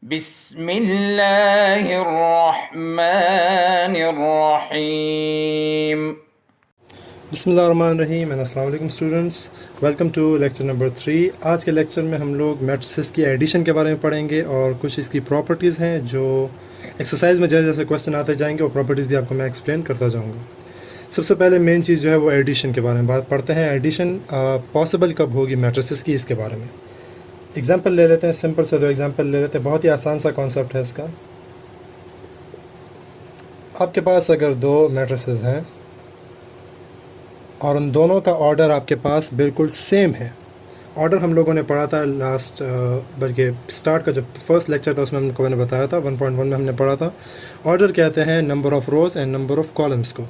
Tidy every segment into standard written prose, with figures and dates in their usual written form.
बिस्मिल्लाहिर्रहमानिर्रहीम। बिस्मिल्लाहिर्रहमानिर्रहीम। अस्सलाम वालेकुम students, welcome to lecture number 3। आज के लेक्चर में हम लोग मैट्रिसेस की एडिशन के बारे में पढ़ेंगे और कुछ इसकी प्रॉपर्टीज़ हैं जो एक्सरसाइज में जैसे जैसे क्वेश्चन आते जाएंगे वो प्रॉपर्टीज़ भी आपको मैं एक्सप्लेन करता जाऊंगा। सबसे पहले मेन चीज़ जो है वो एडिशन के बारे में बात पढ़ते हैं। एडिशन पॉसिबल कब होगी मैट्रिसेस की, इसके बारे में एग्जाम्पल ले लेते हैं। सिंपल से दो एग्जाम्पल ले लेते हैं, बहुत ही आसान सा कॉन्सेप्ट है इसका। आपके पास अगर दो मैट्रिसेस हैं और उन दोनों का ऑर्डर आपके पास बिल्कुल सेम है। ऑर्डर हम लोगों ने पढ़ा था लास्ट, बल्कि स्टार्ट का जो फर्स्ट लेक्चर था उसमें मैंने बताया था 1.1 में हमने पढ़ा था। ऑर्डर कहते हैं number of rows and number of columns को।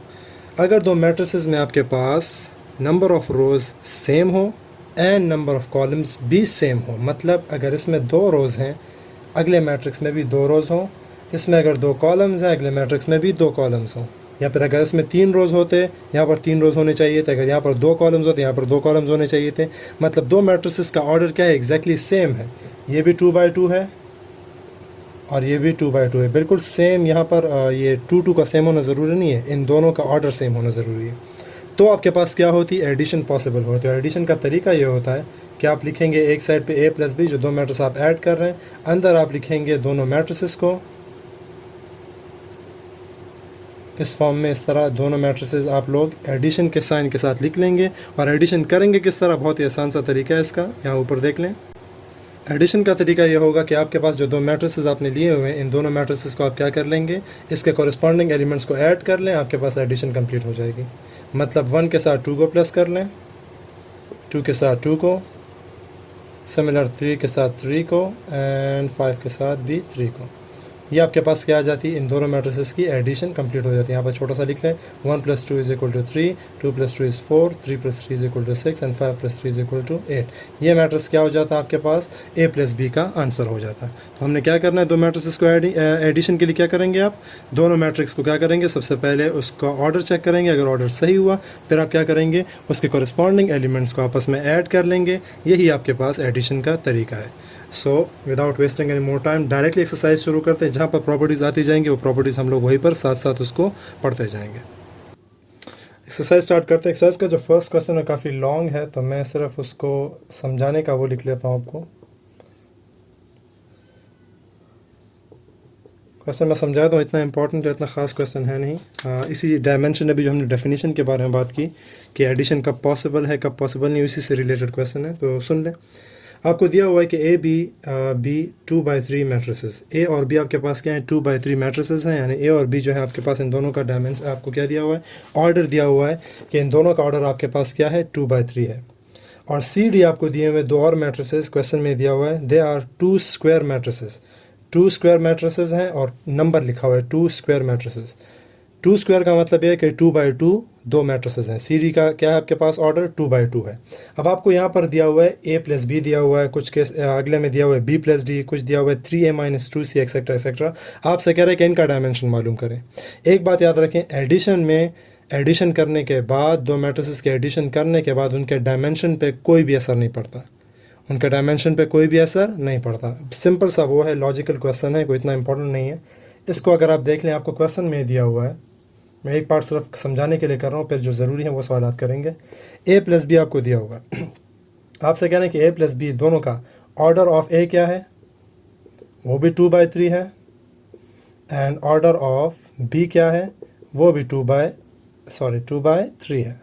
अगर दो मैट्रिसेस में आपके पास नंबर ऑफ़ रोज़ सेम हो एंड नंबर ऑफ़ कॉलम्स भी सेम हो, मतलब अगर इसमें 2 रोज़ हैं अगले मैट्रिक्स में भी 2 रोज़ हों, इसमें अगर 2 कॉलम्स हैं अगले मैट्रिक्स में भी 2 कॉलम्स हों, या फिर अगर इसमें 3 रोज़ होते यहाँ पर 3 रोज़ होने चाहिए थे, अगर यहाँ पर 2 कॉलम्स होते यहाँ पर 2 कॉलम्स होने चाहिए थे। मतलब दो मैट्रिसेस का ऑर्डर क्या है, एग्जैक्टली सेम है। ये भी 2×2 है और ये भी 2×2 है, बिल्कुल सेम। यहाँ पर ये 2×2 का सेम होना ज़रूरी नहीं है, इन दोनों का ऑर्डर सेम होना ज़रूरी है। तो आपके पास क्या होती है, एडिशन पॉसिबल होती है। एडिशन का तरीका ये होता है कि आप लिखेंगे एक साइड पे a+b, जो 2 मैट्रिक्स आप ऐड कर रहे हैं, अंदर आप लिखेंगे दोनों मैट्रिसेस को इस फॉर्म में। इस तरह दोनों मैट्रिसेस आप लोग एडिशन के साइन के साथ लिख लेंगे। और एडिशन करेंगे किस तरह, बहुत ही आसान सा तरीका है इसका, यहाँ ऊपर देख लें। एडिशन का तरीका ये होगा कि आपके पास जो 2 मैट्रिसेस आपने लिए हुए हैं, इन दोनों मैट्रिसेस को आप क्या कर लेंगे, इसके कॉरस्पॉन्डिंग एलिमेंट्स को ऐड कर लें, आपके पास एडिशन कंप्लीट हो जाएगी। मतलब 1 के साथ 2 को प्लस कर लें, 2 के साथ 2 को, सिमिलर 3 के साथ 3 को, एंड 5 के साथ भी 3 को। ये आपके पास क्या आ जाती है, इन दोनों मैट्रिसेस की एडिशन कंप्लीट हो जाती है। यहाँ पर छोटा सा लिख लें, 1 + 2 = 3, 2 + 2 = 4, 3 + 3 = 6 एंड 5 + 3 = 8। ये मैट्रिक्स क्या हो जाता है आपके पास, a+b का आंसर हो जाता है। तो हमने क्या करना है, दो मैट्रिसेस को एडिशन के लिए क्या करेंगे, आप दोनों मैट्रिक्स को क्या करेंगे, सबसे पहले उसका ऑर्डर चेक करेंगे। अगर ऑर्डर सही हुआ फिर आप क्या करेंगे, उसके कॉरस्पॉन्डिंग एलिमेंट्स को आपस में ऐड कर लेंगे। यही आपके पास एडिशन का तरीका है। So without wasting any more time directly exercise शुरू करते हैं। जहाँ पर प्रॉपर्टीज़ आती जाएंगी वो प्रॉपर्टीज़ हम लोग वहीं पर साथ साथ उसको पढ़ते जाएंगे। एक्सरसाइज स्टार्ट करते हैं। एक्सरसाइज का जो फर्स्ट क्वेश्चन है काफ़ी लॉन्ग है, तो मैं सिर्फ उसको समझाने का वो लिख लेता हूँ आपको। क्वेश्चन मैं समझाया तो इतना इंपॉर्टेंट है, इतना ख़ास क्वेश्चन है नहीं। इसी डायमेंशन में भी जो हमने डेफिनेशन के बारे में बात की कि एडिशन कब पॉसिबल है कब पॉसिबल नहीं, उसी से रिलेटेड क्वेश्चन है, तो सुन लें। आपको दिया हुआ है कि ए बी 2×3 मैट्रिसेस। ए और बी आपके पास क्या है, 2×3 मैट्रिसेस हैं। यानी ए और बी जो है आपके पास, इन दोनों का डायमेंशन आपको क्या दिया हुआ है, ऑर्डर दिया हुआ है कि इन दोनों का ऑर्डर आपके पास क्या है, 2×3 है। और सी डी आपको दिए हुए 2 और मैट्रिसेस क्वेश्चन में दिया हुआ है, they are 2 square matrices. 2 square matrices हैं और नंबर लिखा हुआ है 2 स्क्वायर मैट्रिसेस। 2 स्क्वायर का मतलब ये है कि 2×2 2 मैट्रिसेस हैं। सी डी का क्या है आपके पास ऑर्डर, 2×2 है। अब आपको यहाँ पर दिया हुआ है a+b दिया हुआ है, कुछ केस अगले में दिया हुआ है b+d, कुछ दिया हुआ है 3a-2c एक्सेट्रा एक्सेट्रा। आपसे कह रहे हैं कि इनका डायमेंशन मालूम करें। एक बात याद रखें, एडिशन में एडिशन करने के बाद, दो मैट्रिसेस के एडिशन करने के बाद उनके डायमेंशन पे कोई भी असर नहीं पड़ता, उनके डायमेंशन पे कोई भी असर नहीं पड़ता। सिंपल सा वो है, लॉजिकल क्वेश्चन है, कोई इतना इंपॉर्टेंट नहीं है। इसको अगर आप देख लें, आपको क्वेश्चन में दिया हुआ है, मैं एक पार्ट सिर्फ समझाने के लिए कर रहा हूँ, फिर जो ज़रूरी है वो सवाल करेंगे। a+b आपको दिया होगा। आपसे कह रहे हैं कि a+b दोनों का ऑर्डर ऑफ a क्या है, वो भी 2×3 है, एंड ऑर्डर ऑफ b क्या है, वो भी 2×3 है।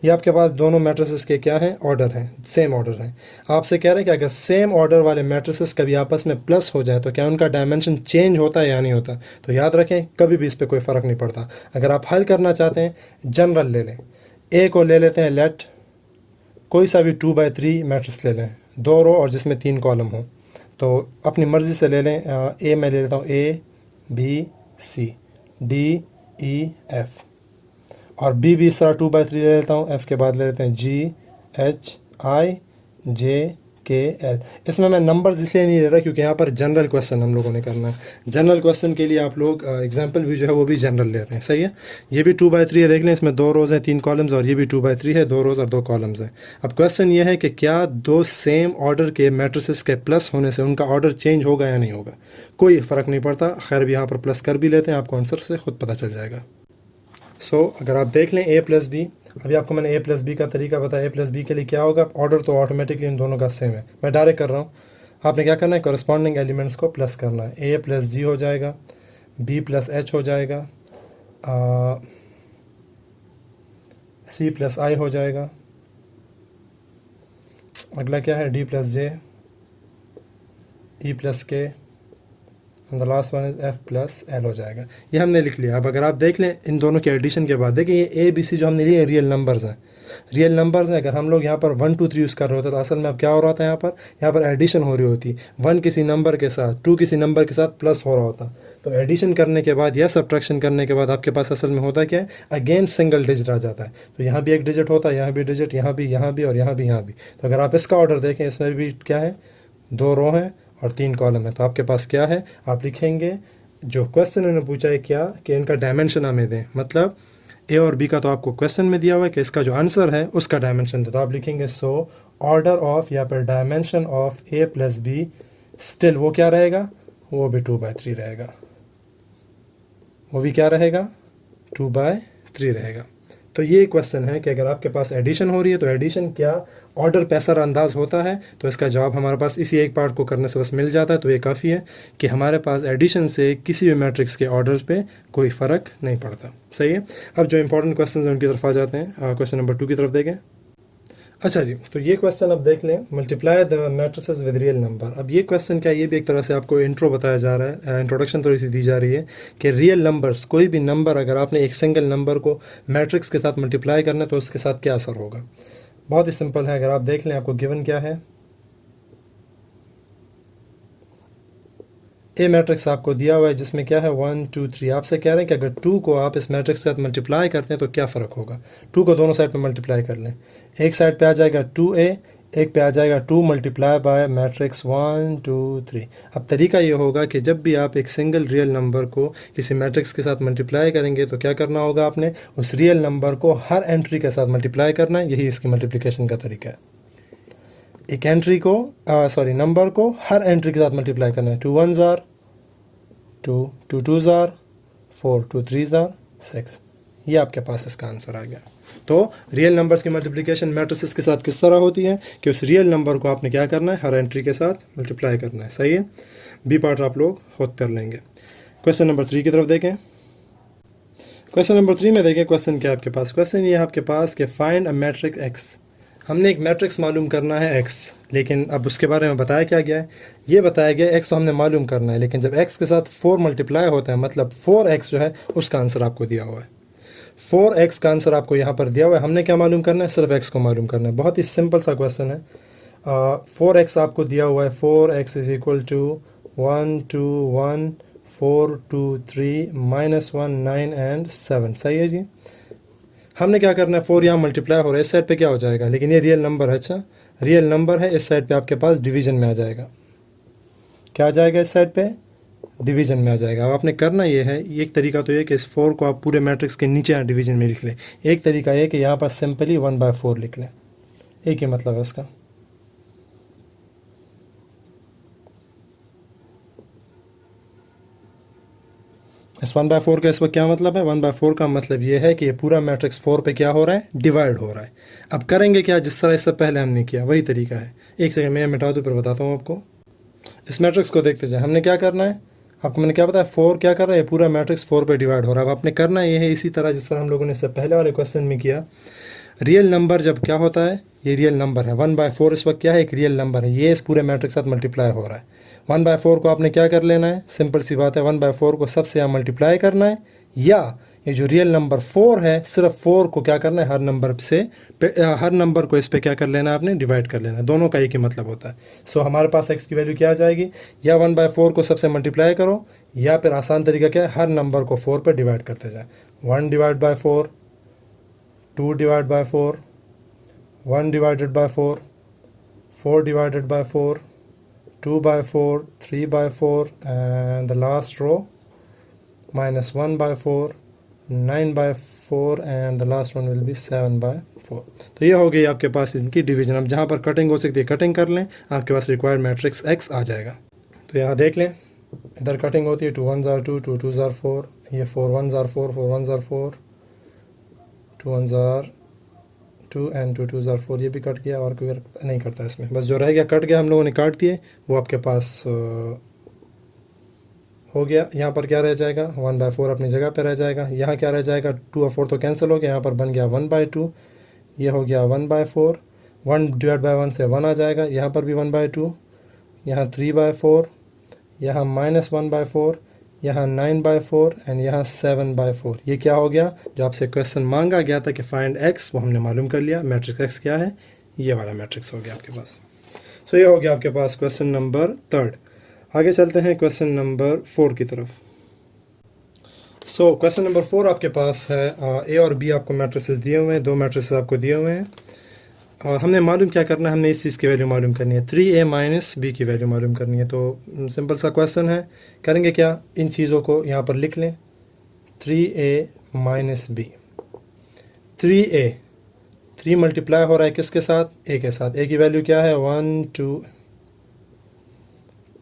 ये आपके पास दोनों मैट्रिसेस के क्या हैं, ऑर्डर हैं, सेम ऑर्डर हैं। आपसे कह रहे हैं कि अगर सेम ऑर्डर वाले मैट्रिसेस कभी आपस में प्लस हो जाए तो क्या उनका डायमेंशन चेंज होता है या नहीं होता। तो याद रखें, कभी भी इस पर कोई फ़र्क नहीं पड़ता। अगर आप हल करना चाहते हैं, जनरल ले लें। ए को ले लेते हैं, लेट कोई सा भी 2×3 मैट्रिक्स ले लें, 2 रो और जिसमें 3 कॉलम हो, तो अपनी मर्ज़ी से ले लें। ए मैं ले लेता हूँ ABCDEF, और बी भी इस तरह 2×3 ले लेता हूँ। एफ़ के बाद ले लेते हैं GHIJK के एल। इसमें मैं नंबर्स इसलिए नहीं ले रहा क्योंकि यहाँ पर जनरल क्वेश्चन हम लोगों ने करना है। जनरल क्वेश्चन के लिए आप लोग एग्जांपल भी जो है वो भी जनरल लेते हैं, सही है। ये भी 2/3 है, देख लें, इसमें 2 रोज़ हैं 3 कॉलम्स, और ये भी 2/3 है, 2 रोज़ और 2 कॉलम्स हैं। अब क्वेश्चन ये है कि क्या दो सेम ऑर्डर के मैट्रिसेस के प्लस होने से उनका ऑर्डर चेंज होगा या नहीं होगा। कोई फ़र्क नहीं पड़ता, खैर भी यहाँ पर प्लस कर भी लेते हैं, आपको आंसर से खुद पता चल जाएगा। अगर आप देख लें a प्लस बी, अभी आपको मैंने a प्लस बी का तरीका बताया। a प्लस बी के लिए क्या होगा, ऑर्डर तो ऑटोमेटिकली इन दोनों का सेम है, मैं डायरेक्ट कर रहा हूँ। आपने क्या करना है, कॉरस्पॉन्डिंग एलिमेंट्स को प्लस करना है। a प्लस जी हो जाएगा, b प्लस एच हो जाएगा, c प्लस आई हो जाएगा, अगला क्या है, d प्लस जे, e प्लस के, and the last one is f plus l हो जाएगा। ये हमने लिख लिया। अब अगर आप देख लें इन दोनों के एडिशन के बाद, देखिए ये a b c जो हमने लिए रियल नंबर्स हैं, रियल नंबर्स हैं। अगर हम लोग यहाँ पर 1 2 3 यूज़ कर रहे होते तो असल में अब क्या हो रहा था, यहाँ पर एडिशन हो रही होती, 1 किसी नंबर के साथ, 2 किसी नंबर के साथ प्लस हो रहा होता। तो एडिशन करने के बाद या सब्ट्रैक्शन करने के बाद आपके पास असल में होता क्या है, अगेन सिंगल डिजिट आ जाता है। तो यहाँ भी एक डिजिट होता है, यहाँ भी डिजिट, यहाँ भी और यहाँ भी। तो अगर आप इसका ऑर्डर देखें, इसमें भी क्या है, 2 रो हैं और 3 कॉलम है। तो आपके पास क्या है, आप लिखेंगे जो क्वेश्चन उन्होंने पूछा है क्या, कि इनका डायमेंशन हमें दें, मतलब ए और बी का तो आपको क्वेश्चन में दिया हुआ है कि इसका जो आंसर है उसका डायमेंशन दे। तो आप लिखेंगे सो ऑर्डर ऑफ या फिर dimension of A plus B, still वो क्या रहेगा, वो भी 2/3 रहेगा, वो भी क्या रहेगा, 2/3 रहेगा। तो ये क्वेश्चन है कि अगर आपके पास एडिशन हो रही है तो एडिशन क्या ऑर्डर पे असर अंदाज होता है। तो इसका जवाब हमारे पास इसी एक पार्ट को करने से बस मिल जाता है। तो ये काफ़ी है कि हमारे पास एडिशन से किसी भी मैट्रिक्स के ऑर्डर्स पे कोई फ़र्क नहीं पड़ता, सही है। अब जो इंपॉर्टेंट क्वेश्चन हैं उनकी तरफ आ जाते हैं। क्वेश्चन नंबर 2 की तरफ देखें। अच्छा जी, तो ये क्वेश्चन अब देख लें, multiply the matrices with real number. अब ये क्वेश्चन क्या है, ये भी एक तरह से आपको इंट्रो बताया जा रहा है, इंट्रोडक्शन थोड़ी सी दी जा रही है कि रियल नंबर्स, कोई भी नंबर अगर आपने एक सिंगल नंबर को मैट्रिक्स के साथ मल्टीप्लाई करना है तो उसके साथ क्या असर होगा। बहुत ही सिंपल है, अगर आप देख लें आपको गिवन क्या है, ए मैट्रिक्स आपको दिया हुआ है जिसमें क्या है 1 2 3। आपसे कह रहे हैं कि अगर 2 को आप इस मैट्रिक्स के साथ मल्टीप्लाई करते हैं तो क्या फ़र्क होगा। 2 को दोनों साइड पे मल्टीप्लाई कर लें, एक साइड पे आ जाएगा 2a, एक पे आ जाएगा 2 मल्टीप्लाई बाय मैट्रिक्स 1 2 3। अब तरीका ये होगा कि जब भी आप एक सिंगल रियल नंबर को किसी मैट्रिक्स के साथ मल्टीप्लाई करेंगे तो क्या करना होगा, आपने उस रियल नंबर को हर एंट्री के साथ मल्टीप्लाई करना है। यही इसकी मल्टीप्लिकेशन का तरीका है। एक एंट्री को नंबर को हर एंट्री के साथ मल्टीप्लाई करना है। 2 1s are 2, 2 2s are 4, 2 3s are 6। ये आपके पास इसका आंसर आ गया। तो रियल नंबर्स की मल्टीप्लिकेशन मैट्रिसेस के साथ किस तरह होती है कि उस रियल नंबर को आपने क्या करना है, हर एंट्री के साथ मल्टीप्लाई करना है, सही है। बी पार्ट आप लोग खुद कर लेंगे। क्वेश्चन नंबर 3 की तरफ देखें। क्वेश्चन नंबर 3 में देखें क्वेश्चन क्या है आपके पास। क्वेश्चन ये है आपके पास कि फाइंड अ मैट्रिक्स एक्स। हमने एक मैट्रिक्स मालूम करना है x, लेकिन अब उसके बारे में बताया क्या गया है, ये बताया गया x तो हमने मालूम करना है, लेकिन जब x के साथ 4 मल्टीप्लाई होता है मतलब 4x जो है उसका आंसर आपको दिया हुआ है। 4x का आंसर आपको यहाँ पर दिया हुआ है। हमने क्या मालूम करना है, सिर्फ x को मालूम करना है। बहुत ही सिंपल सा क्वेश्चन है। 4x आपको दिया हुआ है, 4x is equal to 1 2 1 4 2 3 -1 9 and 7, सही है जी। हमने क्या करना है, 4 यहाँ मल्टीप्लाई हो रहा है, इस साइड पे क्या हो जाएगा, लेकिन ये रियल नंबर है। अच्छा, रियल नंबर है, इस साइड पे आपके पास डिवीजन में आ जाएगा। क्या आ जाएगा, इस साइड पे डिवीजन में आ जाएगा। अब आपने करना ये है, एक तरीका तो ये कि इस 4 को आप पूरे मैट्रिक्स के नीचे डिवीजन में लिख लें। एक तरीका ये कि यहाँ पर सिंपली 1/4 लिख लें। एक ही मतलब है इसका। इस 1/4 का इस वक्त क्या मतलब है, 1/4 का मतलब ये है कि ये पूरा मैट्रिक्स 4 पे क्या हो रहा है, डिवाइड हो रहा है। अब करेंगे क्या, जिस तरह इससे पहले हमने किया वही तरीका है। एक सेकंड मैं मिटा दूँ फिर बताता हूँ आपको। इस मैट्रिक्स को देखते जाए, हमने क्या करना है, आपको मैंने क्या बताया, 4 क्या कर रहा है, पूरा मैट्रिक्स 4 पे डिवाइड हो रहा है। अब आपने करना ये है इसी तरह जिस तरह हम लोगों ने इससे पहले वाले क्वेश्चन में किया। रियल नंबर जब क्या होता है, ये रियल नंबर है, 1/4 इस वक्त क्या है, एक रियल नंबर है, ये इस पूरे मैट्रिक्स के साथ मल्टीप्लाई हो रहा है। 1/4 को आपने क्या कर लेना है, सिंपल सी बात है, 1/4 को सबसे यहाँ मल्टीप्लाई करना है, या ये जो रियल नंबर 4 है सिर्फ 4 को क्या करना है, हर नंबर को इस पे क्या कर लेना है, आपने डिवाइड कर लेना है। दोनों का एक ही मतलब होता है। सो हमारे पास x की वैल्यू क्या आ जाएगी, या 1/4 को सबसे मल्टीप्लाई करो, या फिर आसान तरीका क्या है, हर नंबर को 4 पे डिवाइड करते जाए। 1 divide by 4, 2 divide by 4, 1 divided by 4, 4 divided by 4, 2 by 4, 3 by 4, and the last row minus 1 by 4, 9 by 4, and the last one will be 7 by 4. तो ये हो गई आपके पास इनकी डिवीजन। अब जहाँ पर कटिंग हो सकती है कटिंग कर लें, आपके पास रिक्वायर्ड मैट्रिक्स x आ जाएगा। तो यहाँ देख लें, इधर कटिंग होती है 2 1s are 2, 2 2s are 4, ये 4 1s are 4, 4 1s are 4, 2 1s are 2 and 2 2s are 4, ये भी कट गया और कोई नहीं करता इसमें। बस जो रह गया कट गया, हम लोगों ने काट दिए, वो आपके पास हो गया। यहाँ पर क्या रह जाएगा, 1 by 4 अपनी जगह पे रह जाएगा। यहाँ क्या रह जाएगा, 2 और 4 तो कैंसिल हो गया, यहाँ पर बन गया 1 by 2, ये हो गया 1 by 4, 1 डिवाइड बाई 1 से 1 आ जाएगा, यहाँ पर भी 1 by 2, यहाँ 3 by 4, यहाँ माइनस 1 by 4, यहाँ 9 by 4 एंड यहाँ 7 by 4। ये क्या हो गया, जो आपसे क्वेश्चन मांगा गया था कि फाइंड x, वो हमने मालूम कर लिया। मैट्रिक्स x क्या है, ये वाला मैट्रिक्स हो गया आपके पास। सो ये हो गया आपके पास क्वेश्चन नंबर 3। आगे चलते हैं क्वेश्चन नंबर 4 की तरफ। सो क्वेश्चन नंबर 4 आपके पास है, ए और बी आपको मैट्रिसेस दिए हुए हैं, 2 मैट्रिसेस आपको दिए हुए हैं, और हमने मालूम क्या करना है, हमने इस चीज़ की वैल्यू मालूम करनी है, 3a माइनस बी की वैल्यू मालूम करनी है। तो सिंपल सा क्वेश्चन है, करेंगे क्या, इन चीज़ों को यहाँ पर लिख लें, 3a minus B. 3a, 3 multiply हो रहा है किसके साथ, a के साथ। a की वैल्यू क्या है, 1 2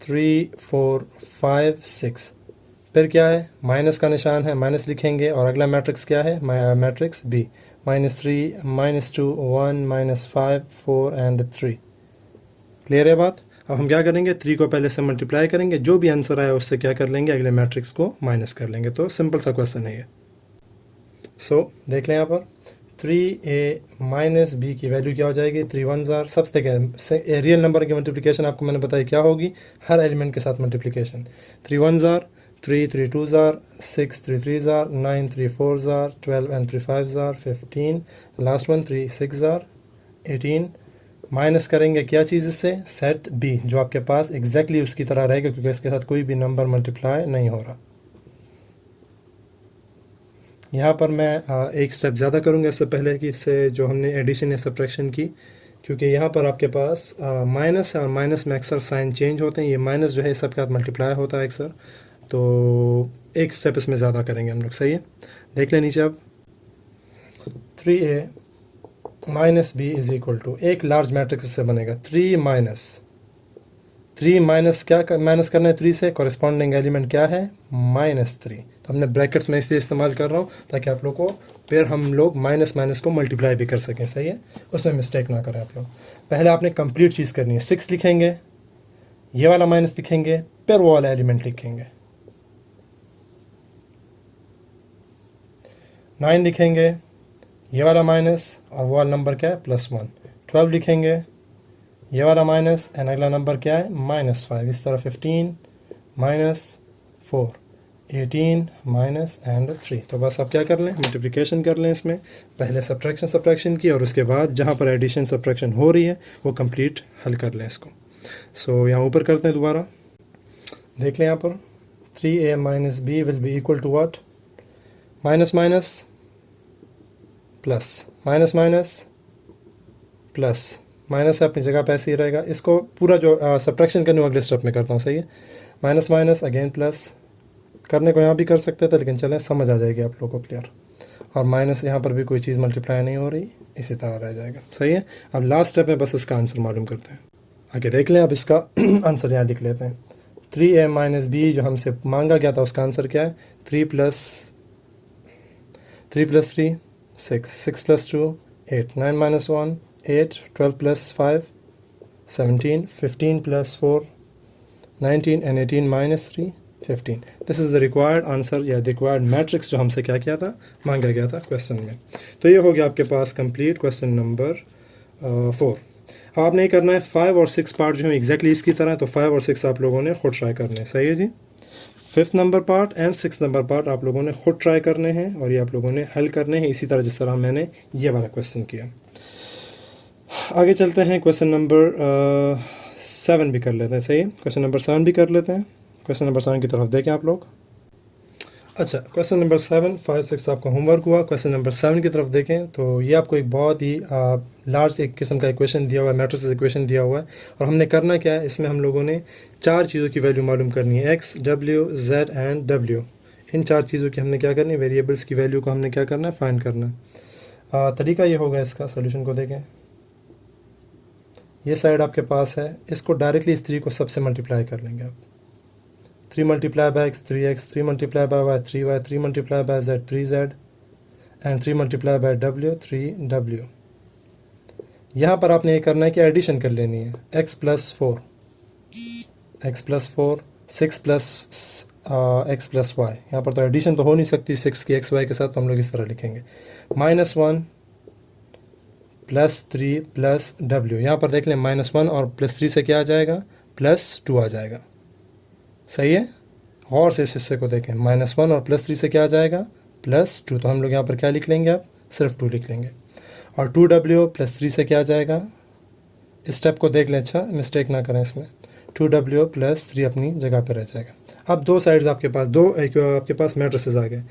3 4 5 6, फिर क्या है, माइनस का निशान है, माइनस लिखेंगे, और अगला मैट्रिक्स क्या है, मैट्रिक्स बी, -3 -2 1 -5 4 एंड 3। क्लियर है बात। अब हम क्या करेंगे, 3 को पहले से मल्टीप्लाई करेंगे, जो भी आंसर आया उससे क्या कर लेंगे, अगले मैट्रिक्स को माइनस कर लेंगे। तो सिंपल सा क्वेश्चन है ये। सो देख लें यहाँ पर, 3a माइनस बी की वैल्यू क्या हो जाएगी, 3 1s are, सबसे देखें रियल नंबर की मल्टीप्लिकेशन आपको मैंने बताई क्या होगी, हर एलिमेंट के साथ multiplication. 3 1s are 3, 3 2s are 6, 3 3s are 9, 3 4s are 12 and 3 5s are 15, last one 3 6 are 18। Minus करेंगे क्या चीज़ इससे, सेट बी, जो आपके पास एग्जैक्टली उसकी तरह रहेगा, क्योंकि इसके साथ कोई भी नंबर मल्टीप्लाई नहीं हो रहा। यहाँ पर मैं एक स्टेप ज़्यादा करूँगा इससे पहले कि इससे जो हमने एडिशन या सब्ट्रैक्शन की, क्योंकि यहाँ पर आपके पास माइनस है, और माइनस में अक्सर साइन चेंज होते हैं। ये माइनस जो है सबके साथ मल्टीप्लाई होता है अक्सर, तो एक स्टेप इसमें ज़्यादा करेंगे हम लोग। सही है, देख लें नीचे अब, 3a minus B is equal to, एक लार्ज मैट्रिक्स इससे बनेगा, 3 माइनस क्या माइनस करना है 3 से, कॉरेस्पॉन्डिंग एलिमेंट क्या है, -3। तो हमने ब्रैकेट्स में इसलिए इस्तेमाल कर रहा हूँ ताकि आप लोग को फिर हम लोग माइनस माइनस को मल्टीप्लाई भी कर सकें। सही है, उसमें मिस्टेक ना करें आप लोग। पहले आपने कंप्लीट चीज़ करनी है, 6 लिखेंगे, ये वाला माइनस लिखेंगे, फिर वो वाला एलिमेंट लिखेंगे, 9 लिखेंगे, ये वाला माइनस, और वो वाला नंबर क्या है, +1। 12 लिखेंगे, ये वाला माइनस, एंड अगला नंबर क्या है, -5। इस तरह 15 -4 18 माइनस एंड 3। तो बस आप क्या कर लें, मल्टीप्लिकेशन कर लें इसमें, पहले सब्ट्रैक्शन की, और उसके बाद जहाँ पर एडिशन सब्ट्रैक्शन हो रही है वो कंप्लीट हल कर लें इसको। सो यहाँ ऊपर करते हैं दोबारा, देख लें यहाँ पर, 3a minus B will be equal to what, minus minus plus, minus minus plus, minus अपनी जगह पे ऐसे ही रहेगा। इसको पूरा जो सब्ट्रैक्शन करने अगले स्टेप में करता हूँ। सही है, माइनस माइनस अगेन प्लस, करने को यहाँ भी कर सकते थे, लेकिन चलें समझ आ जाएगी आप लोगों को क्लियर। और माइनस यहाँ पर भी कोई चीज़ मल्टीप्लाई नहीं हो रही, इसी तरह रह जाएगा। सही है, अब लास्ट स्टेप में बस इसका आंसर मालूम करते हैं। आगे देख लें, अब इसका आंसर यहाँ लिख लेते हैं। 3a माइनस बी जो हमसे मांगा गया था उसका आंसर क्या है, 3 + 3 6, 6 + 2 8, 9 - 1 8, 12 + 5 17, 15 + 4 19 and 18 - 3 15। This is the required answer या रिक्वायर्ड मैट्रिक्स जो हमसे क्या किया था, मांगा गया था क्वेश्चन में। तो ये हो गया आपके पास कंप्लीट क्वेश्चन नंबर 4। अब आपने ये करना है 5 और 6 पार्ट जो है एग्जैक्टली इसकी तरह, तो 5 और 6 आप लोगों ने खुद ट्राई करने हैं। सही है जी, 5th number part and 6th number part आप लोगों ने खुद ट्राई करने हैं, और ये आप लोगों ने हल करने हैं इसी तरह जिस तरह मैंने ये वाला क्वेश्चन किया। आगे चलते हैं, क्वेश्चन नंबर 7 भी कर लेते हैं। सही है, क्वेश्चन नंबर 7 भी कर लेते हैं। क्वेश्चन नंबर 7 की तरफ देखें आप लोग। अच्छा, क्वेश्चन नंबर 7, 5, 6 आपका होमवर्क हुआ। क्वेश्चन नंबर 7 की तरफ देखें तो ये आपको एक बहुत ही लार्ज एक किस्म का इक्वेशन दिया हुआ है, मैट्रिक्स इक्वेशन दिया हुआ है। और हमने करना क्या है, इसमें हम लोगों ने 4 चीज़ों की वैल्यू मालूम करनी है, X, W, Z and W. इन 4 चीज़ों की हमने क्या करनी है, वेरिएबल्स की वैल्यू को हमने क्या करना है, फाइंड करना है। तरीका ये होगा, इसका सोल्यूशन को देखें। ये साइड आपके पास है, इसको डायरेक्टली इस 3 को सबसे मल्टीप्लाई कर लेंगे आप। 3 multiply by X 3x, 3 multiply by Y 3y, 3 multiply by Z 3z and 3 multiply by W 3w। यहाँ पर आपने ये करना है कि एडिशन कर लेनी है, x plus 4, 6 plus X plus Y. यहाँ पर तो एडिशन तो हो नहीं सकती 6 की एक्स वाई के साथ, तो हम लोग इस तरह लिखेंगे -1 प्लस 3 प्लस डब्ल्यू। यहाँ पर देख लें -1 और +3 से क्या आ जाएगा, +2 आ जाएगा। सही है, और से इस हिस्से को देखें, -1 और +3 से क्या आ जाएगा, +2। तो हम लोग यहाँ पर क्या लिख लेंगे, आप सिर्फ 2 लिख लेंगे। और 2w + 3 से क्या आ जाएगा, इस स्टेप को देख लें, अच्छा मिस्टेक ना करें इसमें, 2w + 3 अपनी जगह पर रह जाएगा। अब दो साइड्स आपके पास, आपके पास मैट्रिसेस आ गए।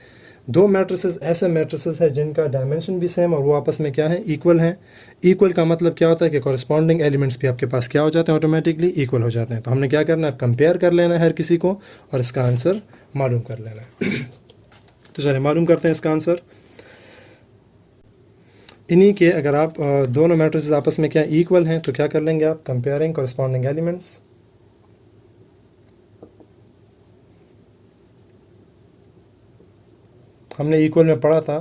2 मैट्रिसेस ऐसे मैट्रिसेस हैं जिनका डायमेंशन भी सेम और वो आपस में क्या है, इक्वल हैं। इक्वल का मतलब क्या होता है कि कॉरस्पॉन्डिंग एलिमेंट्स भी आपके पास क्या हो जाते हैं, ऑटोमेटिकली इक्वल हो जाते हैं। तो हमने क्या करना है, कंपेयर कर लेना है हर किसी को और इसका आंसर मालूम कर लेना है। तो चलिए मालूम करते हैं इसका आंसर। इन्हीं के अगर आप दोनों मैट्रिसेस आपस में क्या इक्वल हैं तो क्या कर लेंगे आप, कंपेयरिंग कॉरस्पॉन्डिंग एलिमेंट्स। हमने इक्वल में पढ़ा था,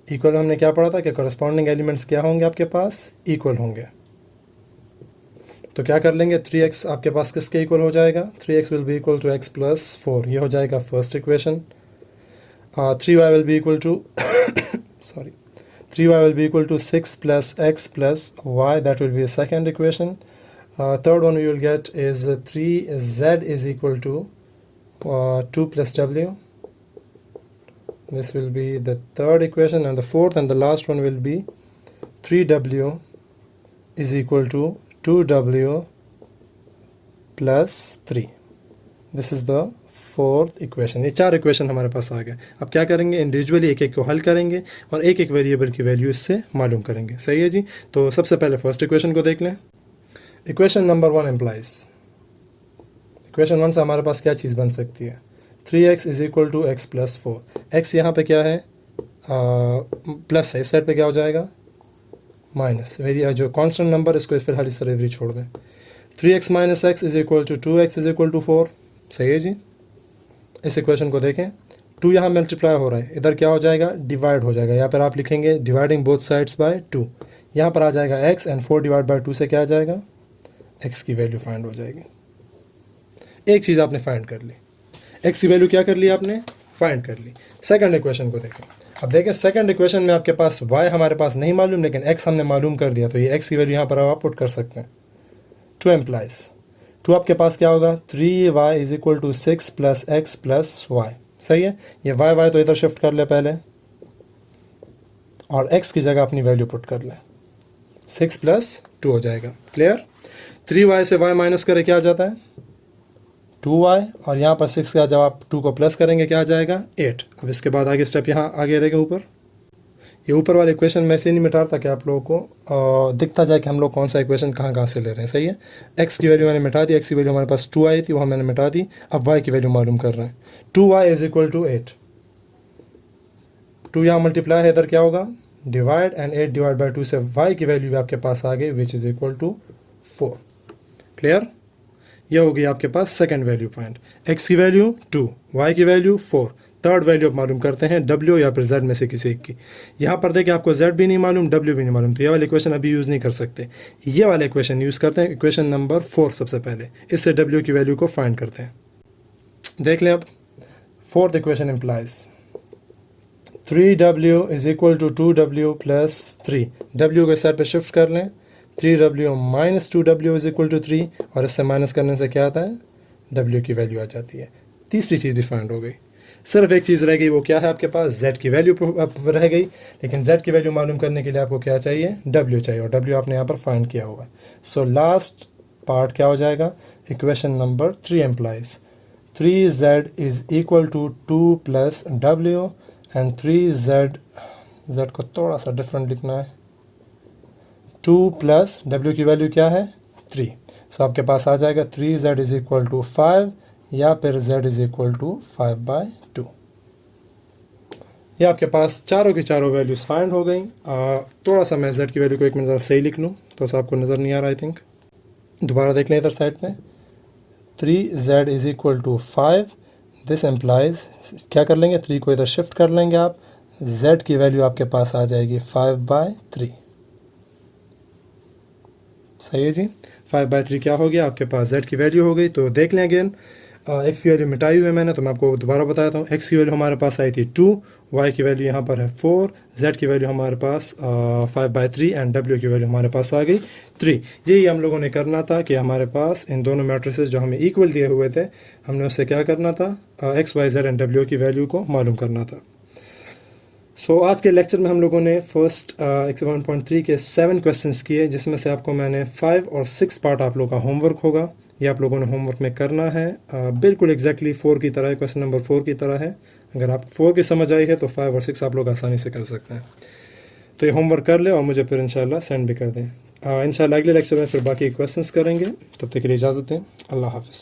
इक्वल में हमने क्या पढ़ा था कि कॉरस्पॉन्डिंग एलिमेंट्स क्या होंगे आपके पास, इक्वल होंगे। तो क्या कर लेंगे, 3x आपके पास किसके इक्वल हो जाएगा, 3x will be equal to x plus 4। ये हो जाएगा first equation. 3y will be equal to sorry 3y will be equal to 6 plus x plus y, that will be a second equation. Third one we will get is 3z is equal to 2 plus w. This will be the third equation, and the fourth and the last one will be 3w is equal to 2w plus 3. This is the fourth equation. ये 4 equation हमारे पास आ गए। अब क्या करेंगे, individually एक एक को हल करेंगे और एक एक वेरिएबल की वैल्यू इससे मालूम करेंगे। सही है जी। तो सबसे पहले फर्स्ट इक्वेशन को देख लें। इक्वेशन नंबर 1 एम्प्लाइज, इक्वेशन 1 से हमारे पास क्या चीज़ बन सकती है, 3x is equal to X plus 4। X यहाँ पे क्या है, प्लस है, इस साइड पे क्या हो जाएगा, माइनस। वेरी जो कॉन्स्टेंट नंबर इसको फिलहाल इस तरह छोड़ दें। 3x minus X is equal to 2x is equal to 4। सही है जी। इस इक्वेशन को देखें, 2 यहाँ मल्टीप्लाई हो रहा है, इधर क्या हो जाएगा, डिवाइड हो जाएगा। यहाँ पर आप लिखेंगे डिवाइडिंग बोथ साइड्स बाय 2। यहाँ पर आ जाएगा x एंड 4 डिवाइड बाय 2 से क्या आ जाएगा, x की वैल्यू फाइंड हो जाएगी। एक चीज़ आपने फाइंड कर ली, x की वैल्यू क्या कर ली आपने, फाइंड कर ली। सेकंड इक्वेशन को देखें। अब देखें सेकंड इक्वेशन में आपके पास y हमारे पास नहीं मालूम, लेकिन x हमने मालूम कर दिया, तो ये x की वैल्यू यहाँ पर आप पुट कर सकते हैं। 2 एम्प्लाइज 2 आपके पास क्या होगा, 3y is equal to 6 plus X plus Y. सही है, ये y तो इधर शिफ्ट कर ले पहले और x की जगह अपनी वैल्यू पुट कर ले, 6 प्लस 2 हो जाएगा। क्लियर। 3y से y माइनस करे क्या आ जाता है, 2y, और यहाँ पर 6 का जब आप 2 को प्लस करेंगे क्या आ जाएगा, 8। अब इसके बाद आगे स्टेप यहाँ आगे देखें ऊपर, ये ऊपर वाले इक्वेशन में इसलिए नहीं मिटा रहा कि आप लोगों को दिखता जाए कि हम लोग कौन सा इक्वेशन कहाँ से ले रहे हैं। सही है, x की वैल्यू मैंने मिटा दी, x की वैल्यू हमारे पास 2 आई थी, वो मैंने मिटा दी। अब y की वैल्यू मालूम कर रहे हैं, 2y इज इक्वल टू 8। 2 यहाँ मल्टीप्लाई है, इधर क्या होगा, डिवाइड, एंड 8 डिवाइड बाई 2 से y की वैल्यू भी आपके पास आ गई, which is equal to 4। Clear. ये हो गई आपके पास सेकेंड वैल्यू पॉइंट, x की वैल्यू 2, y की वैल्यू 4। थर्ड वैल्यू आप मालूम करते हैं w या फिर z में से किसी एक की। यहाँ पर देखिए आपको z भी नहीं मालूम, w भी नहीं मालूम, तो ये वाला इक्वेशन अभी यूज़ नहीं कर सकते। ये वाला इक्वेशन यूज़ करते हैं, इक्वेशन नंबर 4 सबसे पहले, इससे w की वैल्यू को फाइंड करते हैं। देख लें अब, fourth equation implies 3w is equal to 2w plus 3। w को इस साइड पर शिफ्ट कर लें, 3w minus 2w is equal to 3, और इससे माइनस करने से क्या आता है, w की वैल्यू आ जाती है। तीसरी चीज़ भी फाइंड हो गई, सिर्फ एक चीज़ रह गई, वो क्या है आपके पास, z की वैल्यू रह गई। लेकिन z की वैल्यू मालूम करने के लिए आपको क्या चाहिए, w चाहिए, और w आपने यहाँ पर फाइंड किया होगा। सो लास्ट पार्ट क्या हो जाएगा, equation number 3 implies 3z is equal to 2 plus w and 3z को थोड़ा सा डिफरेंट लिखना है, 2 प्लस w की वैल्यू क्या है 3। सो आपके पास आ जाएगा 3z इज़ इक्वल टू 5 या फिर z इज़ इक्वल टू 5/2। ये आपके पास चारों की चारों वैल्यूज़ फाइंड हो गई। थोड़ा सा मैं z की वैल्यू को एक मिनट ज़रा सही लिख लूँ, तो आपको नज़र नहीं आ रहा आई थिंक। दोबारा देख लें इधर साइड में, 3z is equal to 5, this implies, क्या कर लेंगे 3 को इधर शिफ्ट कर लेंगे आप, z की वैल्यू आपके पास आ जाएगी 5/3। सही है जी, 5/3 क्या हो गया आपके पास z की वैल्यू हो गई। तो देख लें अगेन, x की वैल्यू मिटाई हुई है मैंने, तो मैं आपको दोबारा बताता हूँ। x की वैल्यू हमारे पास आई थी 2, y की वैल्यू यहाँ पर है 4, z की वैल्यू हमारे पास 5/3 एंड w की वैल्यू हमारे पास आ गई 3। यही हम लोगों ने करना था कि हमारे पास इन दोनों मैट्रिसेस जो हमें इक्वल दिए हुए थे, हमने उससे क्या करना था, x y z and w की वैल्यू को मालूम करना था। आज के लेक्चर में हम लोगों ने फर्स्ट एक्सरसाइज 1.3 के 7 क्वेश्चंस किए, जिसमें से आपको मैंने 5 और 6 पार्ट आप लोगों का होमवर्क होगा, ये आप लोगों ने होमवर्क में करना है। बिल्कुल एग्जैक्टली 4 की तरह है, क्वेश्चन नंबर 4 की तरह है। अगर आप 4 की समझ आई है तो 5 और 6 आप लोग आसानी से कर सकते हैं। तो ये होमवर्क कर ले और मुझे फिर इंशाल्लाह सेंड भी कर दें। इंशाल्लाह अगले लेक्चर में फिर बाकी क्वेश्चंस करेंगे। तब तक के लिए इजाज़त दें, अल्लाह हाफ़िज़।